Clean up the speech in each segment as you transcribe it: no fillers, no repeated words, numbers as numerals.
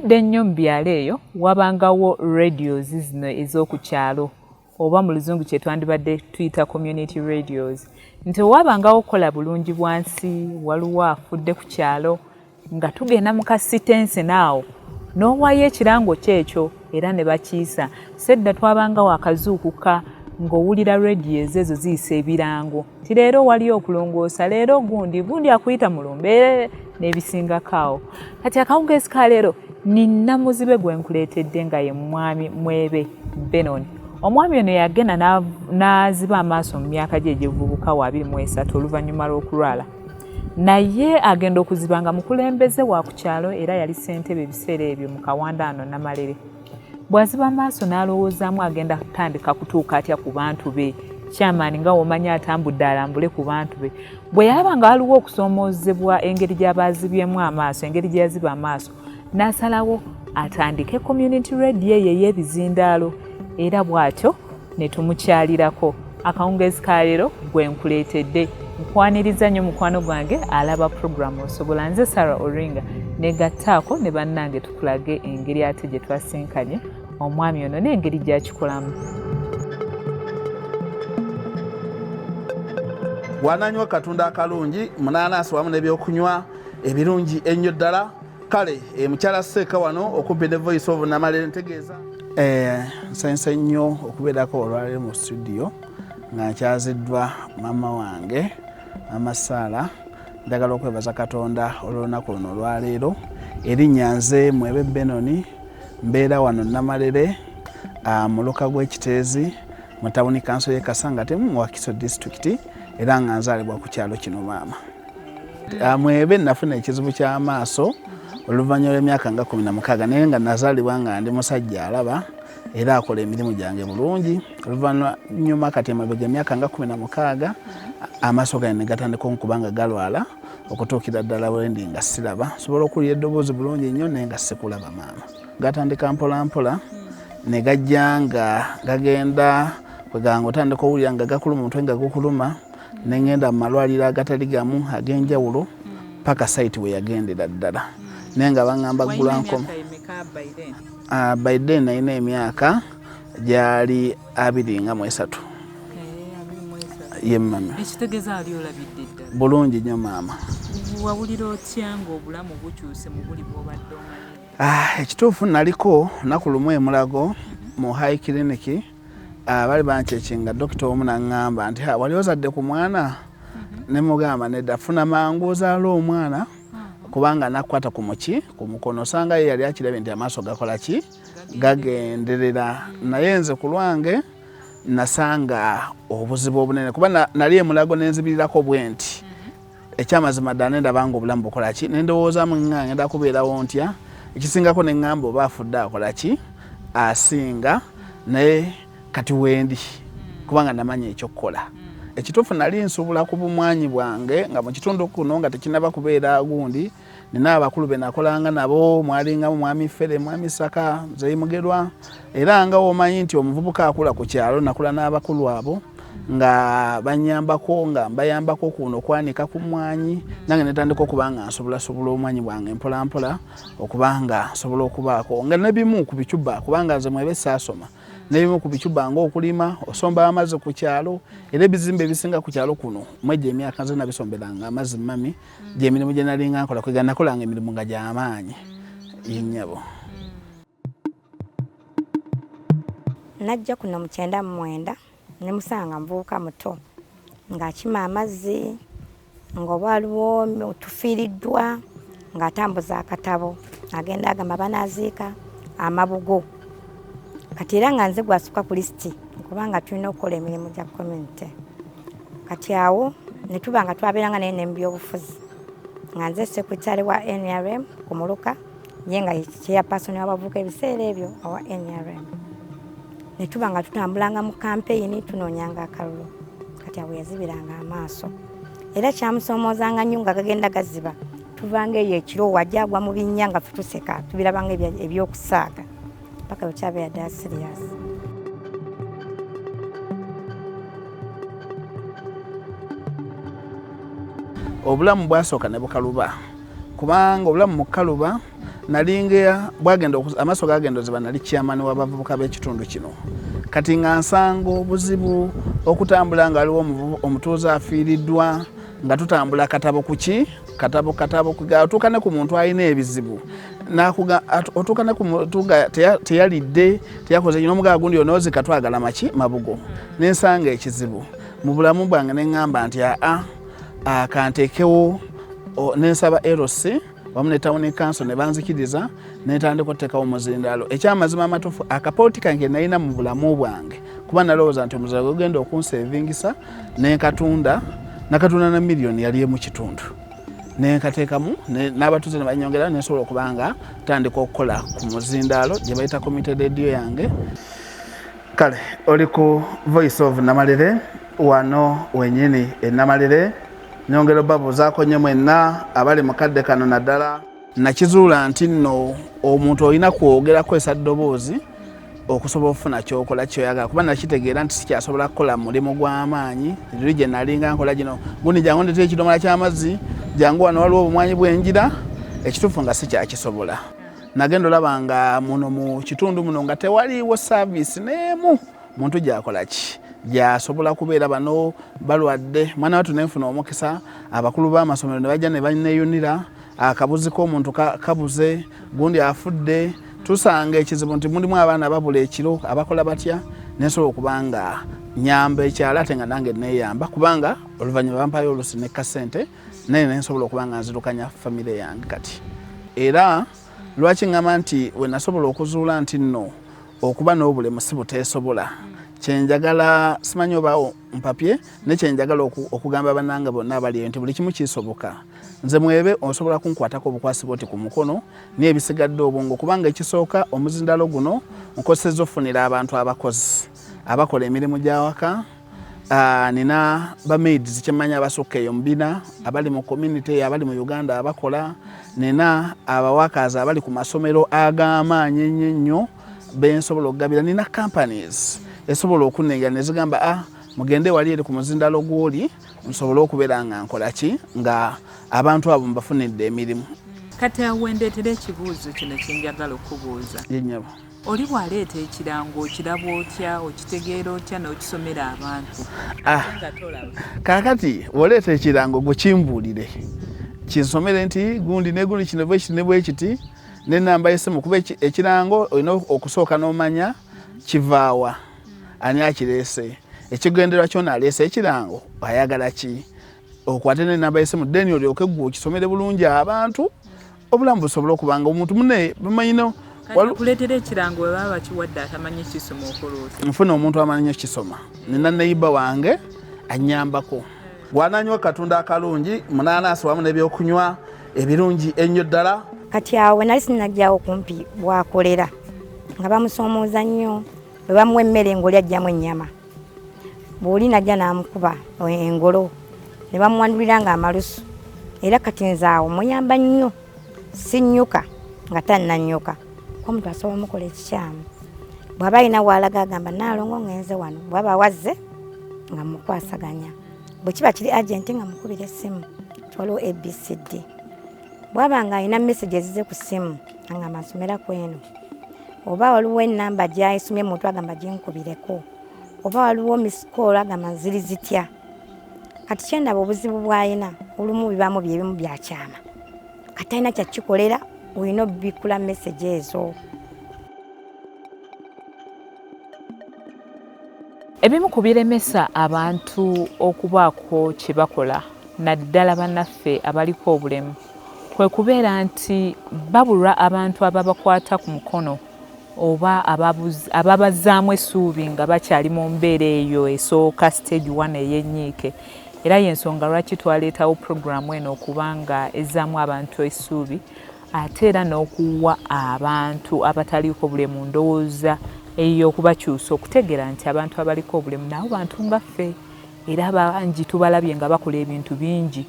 edda ennyo mu byalo eyo wabangawo radios zino ez'oku kyalo oba mu luzungu kye twandibadde tuyita community radios nti wabangawo okukola bulungi bwansi waliwo afudde ku kyalo nga tugenda mu kasitensi naawo n'owaayo ekirango kyekyo era ne bakiisa sedda twabangawo akazuukuka ng'owulira rediyo ezo ziyisa ebirango ti leero waliyo okulongoosa leero gundi akuyita mu lumbe n'ebisingakaawo kati akawungeezi ka leero nina muzibe gwe nkuleetedde nga ye mwami Mwebe Benon. Omwami ono yagenda n'aziba amaaso mu myaka gye egy'obuvubuka wa 23 oluvannyuma lw'okulwala naye agenda okuziba nga mukulembeze wa ku kyalo era yali ssentebe ebiseera ebyo mu Kawandaano Namalere. Bw'aziba amaaso n'alowoozaamu agenda kutandika kutuuka atya ku bantu be kyamaani nga womanya atambudde alambule ku bantu be bwe yaba nga waliwo okusoomoozebwa engeri gy'abaazibyemu amaaso engeri gye yaziba amaaso n'asalawo atandike community radio ye y'ebizindaalo era bw'atyo ne tumukyalirako akawungeezi ka leero gwe nkuleetedde nkwaniriza nnyo mukwano gwange alaba programu osobola nze Sarah Oringa negattaako ne bannange tukulage engeri ate gye twasinkanye omwami ono n'engeri gy'akikolamu. Wananywa katunda akalungi munaanasi wamu n'ebyokunywa ebirungi ennyo ddala kale mukyala Seeka wano okumpi ne Voice of Namalere ntegeeza nsanyusa nnyo okubeerako olwaleero mu studio nga nkyaziddwa maama wange Mama Sarah. Ndagala okwebaza Katonda olw'olunaku luno olwaleero erinnya nze Mwebe Benon mbeera wano Namalere mu luka gw'Ekiteezi mu tawuni kanso y'e Kasangati mu Wakiso district era nga nzaalibwa ku kyalo kino maama. Mwebe nafuna ekizibu ky'amaaso oluvannyuma lw'emyaka nga 16 naye nga nazaalibwa nga ndi musajja alaba era akola emirimu gyange bulungi. Oluvannyuma kati emabega emyaka nga 16 amaaso gange ne gatandika okuba nga galwala okutuukira ddala bwendi nga siraba sobola okuwulira eddoboozi bulungi nnyo naye nga sikulaba maama. Gatandika mpola mpola ne gajja nga gagenda kweganga otandika owulira nga gakuluma omutwe nga gukuluma ne ngenda mu malwaliro agatali gamu ag'enjawulo paka site we yagendera ddala naye nga baŋŋamba ggulankoma. By then nalina emyaka gyali 23. Ye mama. Ekitegeeza ali olabidde ddala. Bulungi nnyo maama. Wawulira otya ng'obulamu bukyuse mu buli bw'obadde omanyi? Ekituufu naliko naku lumu e Mulago mu high clinic bali bancekinga dokita omu n'aŋŋamba nti wali ozadde ku mwana ne mugamba nedda funa mangu ozaala omwana kubanga nakwata ku muki ku mukono osanga ye yali akirabye nti amaaso gakola ki gagenderera naye nze ku lwange nasanga obuzibu obunene kuba nali e Mulago nenzibirirako bwe nti ekyamazima ddala nendaba nga obulamu bukola ki nendowoozaamu nga ngenda kubeerawo ntya ekisingako ne ŋŋamba oba afudde akola ki asinga naye kati wendi kubanga namanya ekyokukola. Ekituufu nali nsuubula ku bumwanyi bwange nga mu kitundu kuno nga tekinaba kubeera gundi nina abakulu be nakolanga nabo mwalingamu mwami Fere mwami Saka Nzeyi Mugerwa era nga omanyi nti omuvubuka akula ku kyalo nakula n'abakulu abo nga banyambako nga mbayambako kuno kwanika ku mwanyi nange netandika okuba nga nsobola omwanyi bwange mpola mpola okubanga nsobola okubaako nga nebimu ku bicuba kubanga nze Mwebe saasoma nebimu ku bicuba ng'okulima osomba amazzi ku kyalo era ebizimbe ebisinga ku kyalo kuno mwejja emyaka nze nabisomberanga amazzi mami gy'emirimu gye nalinga nkola kwega nakolanga emirimu nga gy'amaanyi yennyabo. Najja kuno mu 99 ne musanga mvubuka muto ng'akima amazzi ng'oba waliwo tufiiriddwa ng'atambuza akatabo agenda agamba banaaziika amabugo kati era nga nze gwasukka ku lisiti kubanga tulina okukola emirimu gya community kati awo ne tuba nga twabeeranga naye ne mu byobufuzi nga nze sekretary wa NRM ku Muluka ye nga chairperson w'abavubuka ebiseera ebyo owa NRM ne tuba nga tutambulanga mu campaign tunoonyanga akalulu kati awo yazibiranga amaaso era kyamusomoozanga nnyo nga gagenda gaziba tuvanga eyo ekiro wajja agwa mu binnya nga tutuseka tubirabanga ebyokusaaga paka bukyabeera ddala serious. Obulamu bwasooka ne bukaluba kubanga obulamu mu kaluba nalinga bwagenda amaso gagenda ziba nali chairman w'abavubuka b'ekitundu kino kati nga nsanga obuzibu okutambula nga aliwo omutuuze afiiriddwa nga tutambula katabo kuki katabo kugatukane ku muntu alina ebizibu otukane ku muntu teyalidde teyakoze kino omugaga gundi onoozi katwagala maki mabugo nensanga ekizibu mu bulamu bwange neŋŋamba nti kanteekewo nensaba LC wamu ne town council ne banzikiriza netandika okuteekawo omuzindalo ekyamazima amatuufu akapooti kange nalina mu bulamu bwange kuba nalowooza nti omuzindaalo gugenda okunsevingisa nakatunda na miliyoni yali mu kitundu nenkateekamu n'abatuuze ne banyongera nesobola okuba nga tandika okukola ku muzindaalo gye bayita community radio yange. Kale oli ku Voice of Namalere wano wenyini Namalere nyongero babuzaako nnyo mwenna abali mu kadde kano naddala nakizuula nti nno omuntu olina kwogerako esaddoboozi okusobola okufuna kyokola kyoyagala kuba nakitegeera nti sikyasobola kukola mulimu gw'amaanyi liri gye nalinga nkola gino gundi jangu ndetera ekidomola ky'amazzi jangu wano waliwo obumwanyi bw'enjira ekituufu nga sikyakisobola nagenda olaba nga muno mu kitundu muno nga tewaliiwo saaviisi n'emu muntu gyakola ki gyasobola kubeera bano balwadde mwana watu nenfuna omukisa abakulu b'amasomero ne bajja ne banneeyunira akabuzi k'omuntu kabuze gundi afudde tusanga ekizibu nti mulimu abaana babula ekiro abakola batya nensobola okuba nga nyamba ekyalo ate nga nange neeyamba kubanga oluvannyuma bampayo olusi ne kasente naye nensobola okuba nga nzirukanya famire yange kati era lwaki ngamba nti we nasobola okuzuula nti nno okuba n'obulemu si buteesobola kyenjagala simanyi oba mpapye nekyenjagala okugamba bannange bonna abaliyo nti buli kimu kisoboka nze mwebe osobola kunkwatako obukwasi bwoti ku mukono n'ebisigadde obwongo kubanga ekisooka omuzindalo guno nkosezza ofunira abantu abakozi abakola emirimu gy'awaka nina bamaids kyemmanyi abasukka eyo mubina abali mu community abali mu Uganda abakola nina abawakazi abali ku masomero ag'amaanyi ennyo bensobola okugabira nina companies esobola okunenga nezigamba mugende wali eri ku muzindalo gw'oli nsobola okubeera nga nkola ki nga abantu abo mbafunidde emirimu. Kati awendeetera ekibuuzo kino kyenjagala okubuuza yenyabo oli bw'aleeta ekirango okiraba otya okitegeera otya n'okisomera abantu kaakati oleeta ekirango gwe kimbuulire kinsomere nti gundi negundi kino bwekiti ne bwekiti n'ennamba y'essimu kuba ekirango olina okusooka n'omanya kivaawa ani akireese ekigendererwa kyona aleese ekirango ayagala ki okwate n'ennamba y'essimu then olyoke gwe okisomere bulungi abantu obulamu busobola okubanga omuntu munne bamanyino kuleetera ekirango we baba bakiwadde atamanyi kisoma okuloosa nfuna omuntu amanyi kisoma nina neiba wange anyambako bwananywa katunda akalungi munanaasi wamu n'ebyokunywa ebirungi ennyo ddala kati awo nali sinajjawo kumpi bwakolera nga bamusoomooza nnyo bwe bamuwa emmere ng'oli ajjamu ennyama bw'oli najja n'amukuba engolo ne bamuwandulira nga amalusu era kati nze awo muyamba nnyo sinnyuka nga tannanyuka omuntu asobola omukola ekikyamu bw'aba alina w'alaga agamba naalongo ngenze wano bw'aba wazze nga mukwasaganya bwe kiba kiri agenti nga mukubira essimu waliwo ABCD bw'aba nga alina message ezize ku ssimu agamba nsomeraku eno oba waliwo ennamba gy'ayisumye muntu agamba ginkubireko oba waliwo misikolo agamba ziri zitya kati kyendaba obuzibu bw'alina olumu bibamu byebimu byakyama kati alina kyakikolera olina obikula message ezo. Ebimu ku biremesa abantu okubaako kye bakola naddala bannaffe abaliko obulemu kwe kubeera nti babulwa abantu ababakwata ku mukono oba ababazaamu essuubi nga bakyali mu mbeera eyo esooka stage 1 ey'ennyiike era y'ensonga lwaki twaleetawo puroguramu eno okubanga ezzaamu abantu essuubi ate era n'okuwa abantu abataliiko bulemu ndowooza ey'okubakyusa okutegeera nti abantu abaliko obulemu nabo bantu nga ffe era bangi tubalabye nga bakola ebintu bingi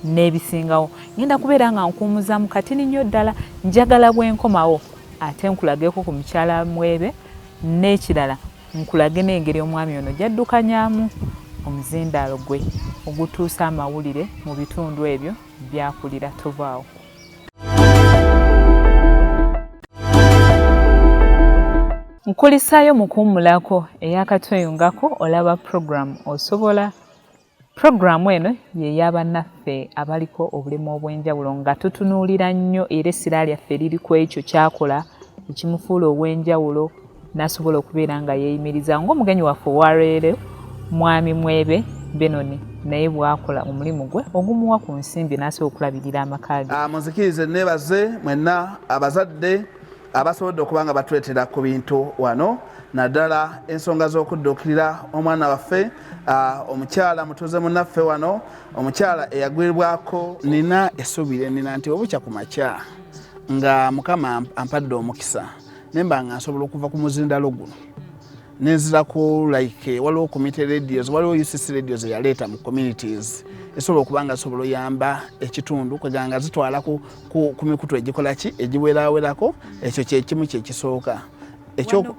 n'ebisingawo. Ngenda kubeera nga nkuumuzamu katini nnyo ddala njagala bwenkomawo ate nkulageeko ku mukyala Mwebe n'ekirala nkulage n'engeri omwami ono gy'addukanyaamu omuzindaalo gwe ogutuusa amawulire mu bitundu ebyo byakulira tovaawo. nkulisaayo mukuwummulako eyakatweyungako olaba program osobola. Programu eno ye y'abannaffe abaliko obulemu obw'enjawulo nga tutunuulira nnyo era essira lyaffe liri ku ekyo kyakola ekimufuula ow'enjawulo n'asobola okubeera nga yeeyimiriza ng'omugenyi waffe owaaleero Mwami Mwebe Benoni naye bw'akola omulimu gwe ogumuwa ku nsimbi n'asobola okulabirira amaka ge. Munzikirize neebaze mwenna abazadde abasobodde okuba nga batuleetera ku bintu wano naddala ensonga z'okudduukirira omwana waffe omukyala mutuuze munnaffe wano omukyala eyagwirwako. Nina essuubire nina nti obukya ku makya nga Mukama ampadde omukisa nemba nga nsobola okuva ku muzindalo guno nenzirako like waliwo community radios waliwo UCC radios yaleeta mu communities esobola okuba nga sobola oyamba ekitundu kweganga zitwala ku mikutu egikola ki egiwerawerako ekyo kyekimu kyekisooka ekyo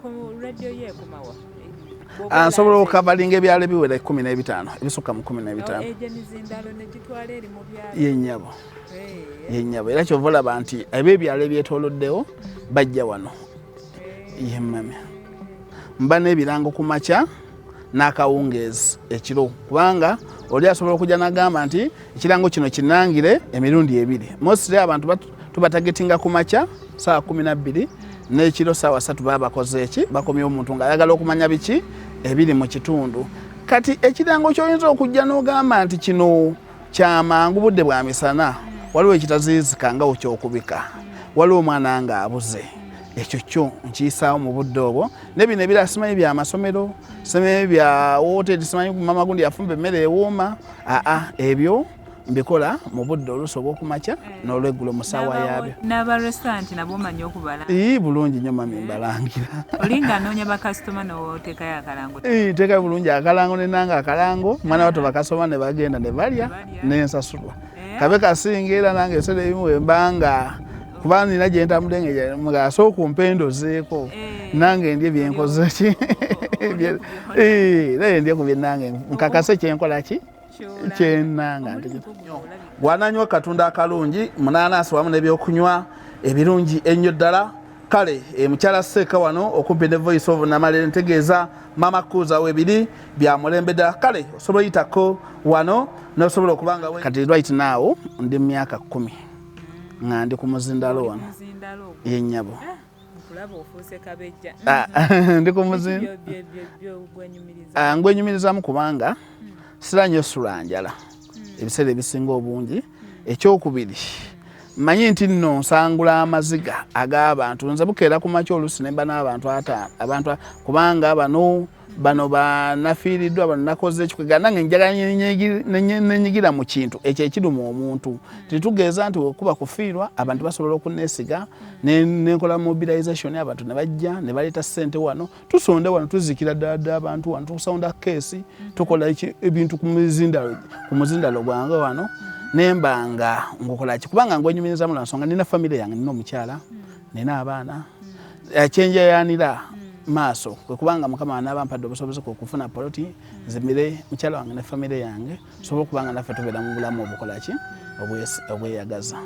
nsobola okukavalinga ebyalo ebiwera 15 ebisukka mu 15 yennyabo era kyova olaba nti eb'ebyalo ebyetooloddewo bajja wano yemmame mba n'ebirango ku makya n'akawungeezi ekiro kubanga oli asobola okujja n'agamba nti ekirango kino kinangire emirundi 2 mostly abantu tubatagetinga ku makya saa 12 n'ekiro saa 3 baba bakoze eki bakomyewo omuntu ng'ayagala okumanya biki ebiri mu kitundu. Kati ekirango ky'oyinza okujja n'ogamba nti kino kyamangu budde bwa misana waliwo ekitaziyizika nga okyokubika waliwo omwana ng'abuze ekyo kyo nkiyisaawo mu budde obwo nebino ebirala simanyi bya masomero simanyi bya wooteri simanyi mama gundi yafumba emmere ewooma ebyo mbikola mu budde oluusi obw'okumakya n'olweggulo mu ssaawa yaabyo. N'abarestaurant nabo omanyi okubala? Bulungi nnyo mami mbalangira. Olinga anoonya bakasitoma n'oteekayo akalango? Teekayo bulungi akalango nenanga akalango mwana bato bakasoma ne bagenda ne balya n'ensasulwa. Kabe kasinga era nange ebiseera ebimu bwe mbanga kuba nina gye ntambudde ng'asooka ompendozeeko nange ndye byenkoze ki naye ndye ku byenange nkakase kyenkola ki kyenanga bw'ananywa katonda akalungi munaanaasi wamu n'ebyokunywa ebirungi ennyo ddala. Kale mukyala Seeka wano okumpi ne Voice of Namalere ntegeeza Mama Kuza webiri bya mulembe ddala. Kale osobola oyitako wano n'osobola okubanga kati right now ndi mu myaka 10 nga ndi ku muzindalo wano yennyabo ndi ku muzindalo ngwenyumirizamu kubanga siranyo sulanjala ebiseera ebisinga obungi. Ekyokubiri manyi nti nno nsangula amaziga ag'abantu nze bukeera ku makya oluusi nemba n'abantu 5 kubanga bano banafiiriddwa bano nakoze ekikwega nange njagala nenyigira mu kintu ekyo ekiruma omuntu titugeeza nti wekuba kufiirwa abantu basobola okuneesiga nenkola mobilization abantu ne bajja ne baleeta ssente wano tusonde wano tuzikira ddala abantu wano tukusonda keesi tukola ebintu ku muzindalo gwange wano nembanga ngokola ki kubanga ngwenyumiriza mu nsonga nina family yange nina omukyala nina abaana kyenjayanira maaso kwe kubanga Mukama n'abampadde obusobozi okufuna poloti nzimire mukyala wange ne family yange sobola okubanga naffe tubeera mu bulamu obukola ki obweyagaza.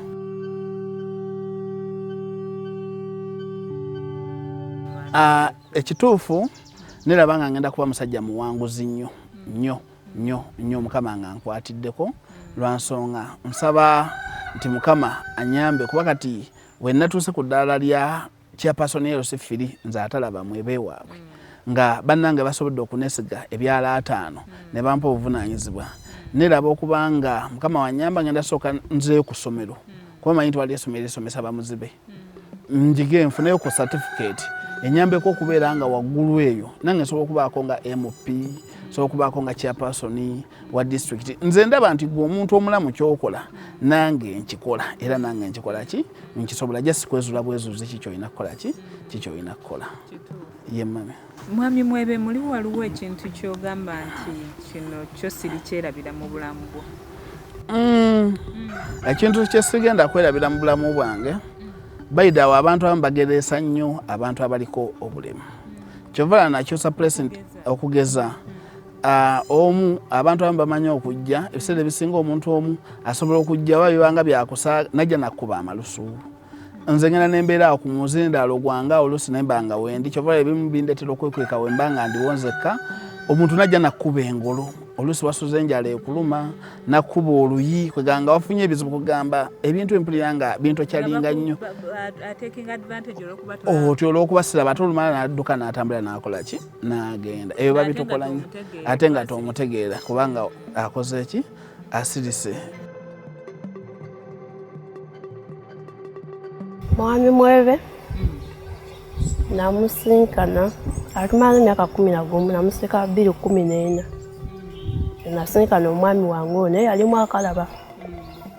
Ekituufu niraba nga ngenda kuba musajja muwanguzi nnyo Mukama nga nkwatiddeko lwansonga nsaba nti Mukama anyambe kuba kati we natuuse ku ddaala lya chairperson Yosefiri nze atalaba mwebe waabwe nga bannange basobodde okunesiga ebyala 5 ne bampa obuvunaanyizibwa neraba okubanga Mukama wanyamba ngenda sooka nzeeyo ku ssomero kuba manyi nti wali essomero esomesa bamuzibe njige nfuneyo ku certificate enyambeko okubeera nga waggulu eyo nange nsobola okubaako nga MP so okubaako nga chairperson wa district nze ndaba nti gwe omuntu omulamu kyokola nange nkikola era nange nkikola ki nkisobola just kwezula bwezuzi kikyoyina kukola ki kikyoyina kukola yemmame. Mwami Mwebe muli waliwo ekintu kyogamba nti kino kyo siri kyerabira mu bulamu bwo? Ekintu kyesigenda kwerabira mu bulamu bwange bayidawo abantu abamu bagereesa nnyo abantu abaliko obulemu kyovala nakyusa president okugeza omu abantu abamu bamanyi okujja ebiseera ebisinga omuntu omu asobola okujja wabibanga byakusa najja nakuba amalusu nze ngenda nembeera ku muzindaalo gwange oluusi nembanga wendi kyova ebimu bindeetera okwekweka wembanga ndiwonzekka omuntu najja nakkuba engolo oluusi wasuza enjala ekuluma nakkuba oluyi kweganga wafunye ebizibu kugamba ebintu empulira nga bintu kyalinga nnyo otyo olw'okuba siraba ate olumala n'adduka n'atambula n'akola ki n'agenda ebyo babitukola nnyo ate nga tomutegeera kubanga akoze ki asirise. Mwami Mwebe namusinkana atumala emyaka 11 namusika 2014 nasinkana omwami wange ono yalimu akalaba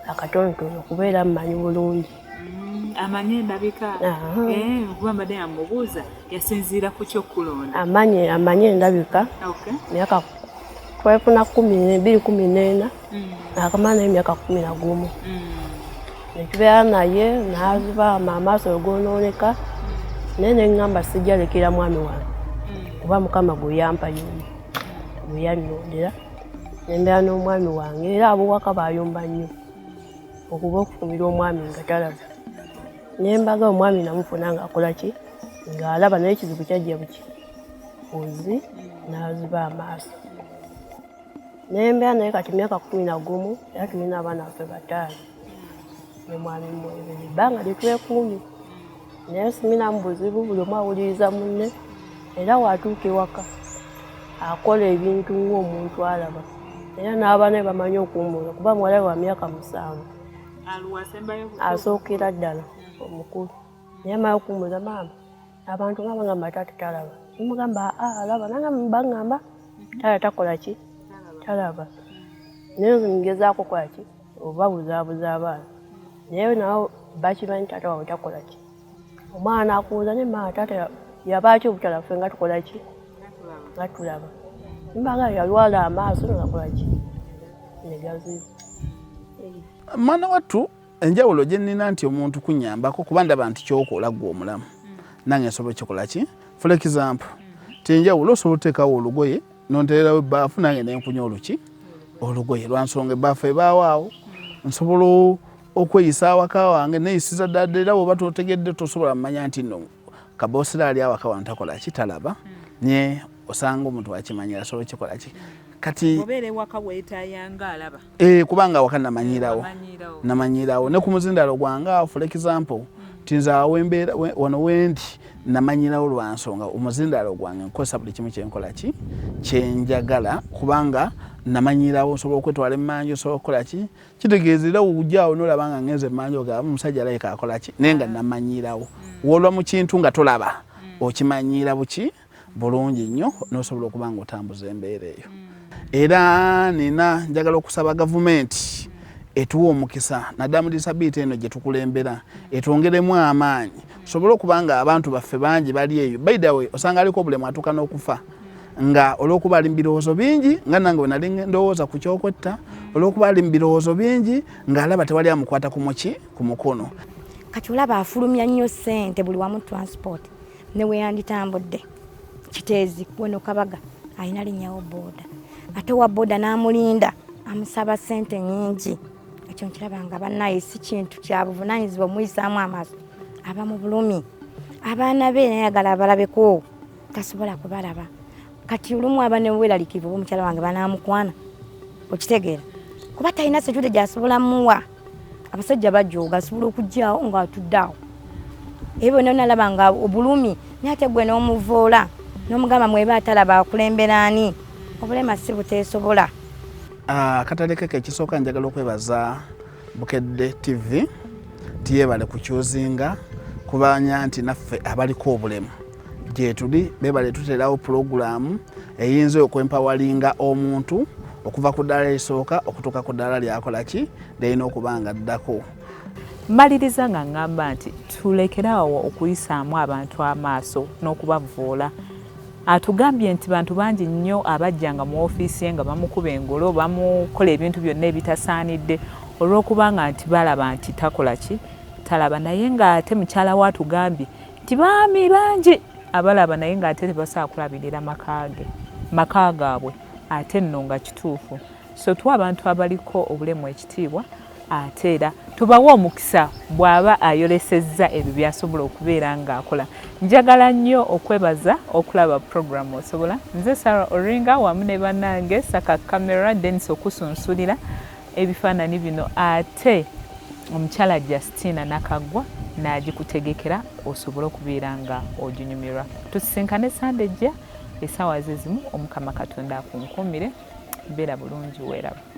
akatonotono kubeera mmanyi bulungi amanye endabika kuba mbadde yamubuuza yasinziira ku kyokkulonda amanye endabika myaka twefuna 2014 akamala emyaka 11 netubeera naye naziba amaaso gonooneka naye neŋŋamba sijjalekera mwami wange kuba mukama gwe yampa yonna gwe yannondera nembeera n'omwami wange era ab'owaka bayomba nnyo okuba okufumira omwami nga talaba nembaga omwami namufuna ng'akola ki ng'alaba naye ekizibu kyajja buki ozi n'aziba amaaso nembeera naye kati myaka 11 era tulina abaana baffe bataano nomwami Mwebe ebbanga lyetwekuumye naye siminamu buzibu buli omu awuliriza munne era watuuka ewaka akola ebintu ng'omuntu alaba era n'abaana be bamanyi okuwummula kuba muwala we wa myaka 7 asookera ddala omukulu naye amaze okuwummula maama abantu nga bagamba taata talaba nimugamba alaba nanga baŋŋamba taata takola ki talaba naye ngezaako kola ki obabuzaabuza abaana naye nawo bakimanyi taata wawe takola ki omwana akuuza ne maa taata yabaaki obutala ffe nga tukola ki nga tulaba mbaga yalwala amaaso ngakola ki negazibu mwana wattu enjawulo gye nnina nti omuntu kunyambako kuba ndaba nti kyokola gwe omulamu nange nsobola kikola ki for example tinjawulo osobola oteekawo olugoye nonteerawo ebbaafu nange nenkunya olugoye lwansonga ebbaafu ebaawaawo nsobola okweyisa awaka wange neyisiza ddala era bwoba totegedde tosobola mmanya nti nno kaboosera ali awaka wange takola ki talaba nye osanga omuntu wakimanyira asobola kikola ki kati kubanga awaka namanyirawo ne ku muzindaalo gwange awo for example tinza awembeera wano wendi namanyirawo lwansonga omuzindaalo gwange nkozesa buli kimu kyenkola ki kyenjagala kubanga namanyirawo nsobola okwetwala emmanju osobola okukola ki kitegeezera ojjaawo n'olaba nga ngenze emmanju ogamba omusajja alayika akola ki naye nga namanyirawo woolwa mu kintu nga tolaba okimanyiira buki bulungi nnyo n'osobola okuba nga otambuza embeera eyo era nina njagala okusaba gavumenti etuwa omukisa naddala mu disability eno gye tukulembera etwongeremu amaanyi tusobole okuba nga abantu baffe bangi bali eyo by the way osanga aliko obulemu atuuka n'okufa nga olw'okuba ali mu birowoozo bingi nga nange bwe nali ndowooza ku kyokwetta olw'okuba ali mu birowoozo bingi ng'alaba tewali amukwata ku mukono kati olaba afulumya nnyo ssente buli wamu transport ne weyanditambudde kiteezi weno Kabaga alina linnyawo booda ate wa booda n'amulinda amusaba ssente nnyingi ekyo nkirabanga bannaye si kintu kya buvunaanyizibwa omuyisaamu amaaso aba mu bulumi abaana be nayagala abalabeko tasobola kubalaba kati olumu aba ne bweralikivu omukyala wange banamukwana okitegeera kuba talina sejude gyasobola muwa abasajja bajooga asobola okujjaawo ng'atuddeawo ebyo nalaba nga obulumi naye ate gwe n'omuvoola n'omugamba Mwebe atalaba akulembera ani obulema si buteesobola. Akatale keke ekisooka njagala okwebaza Bukedde TV tiyebale kukyuzinga kubanya nti naffe abaliko obulemu gye tuli bebale tuterawo pulogulaamu eyinza okwempawalinga omuntu okuva ku ddaala erisooka okutuuka ku ddaala lyakola ki lirina okuba nga ddako. Mmaliriza nga ngamba nti tulekerawo okuyisaamu abantu amaaso n'okubavoola. Atugambye nti bantu bangi nnyo abajjanga mu ofiisi ye nga bamukuba engolo bamukola ebintu byonna ebitasaanidde olw'okubanga nti balaba nti takola ki talaba naye ng'ate mukyala we atugambye nti baami bangi abalaba naye ng'ate tebasobola kulabirira maka gaabwe ate nno nga kituufu. So tuwa abantu abaliko obulemu ekitiibwa ate era tubawa omukisa bw'aba ayolesezza ebyo byasobola okubeera ng'akola. Njagala nnyo okwebaza okulaba programu Osobola. Nze Sarah Oringa wamu ne bannange Saka Camera Dennis okusunsulira ebifaananyi bino ate omukyala Justina Nakagwa n'agikutegekera osobole okubeera nga oginyumirwa. Tusisinkane Sande ejja essaawa ze zimu Omukama Katonda akunkumire. Beera bulungi weeraba.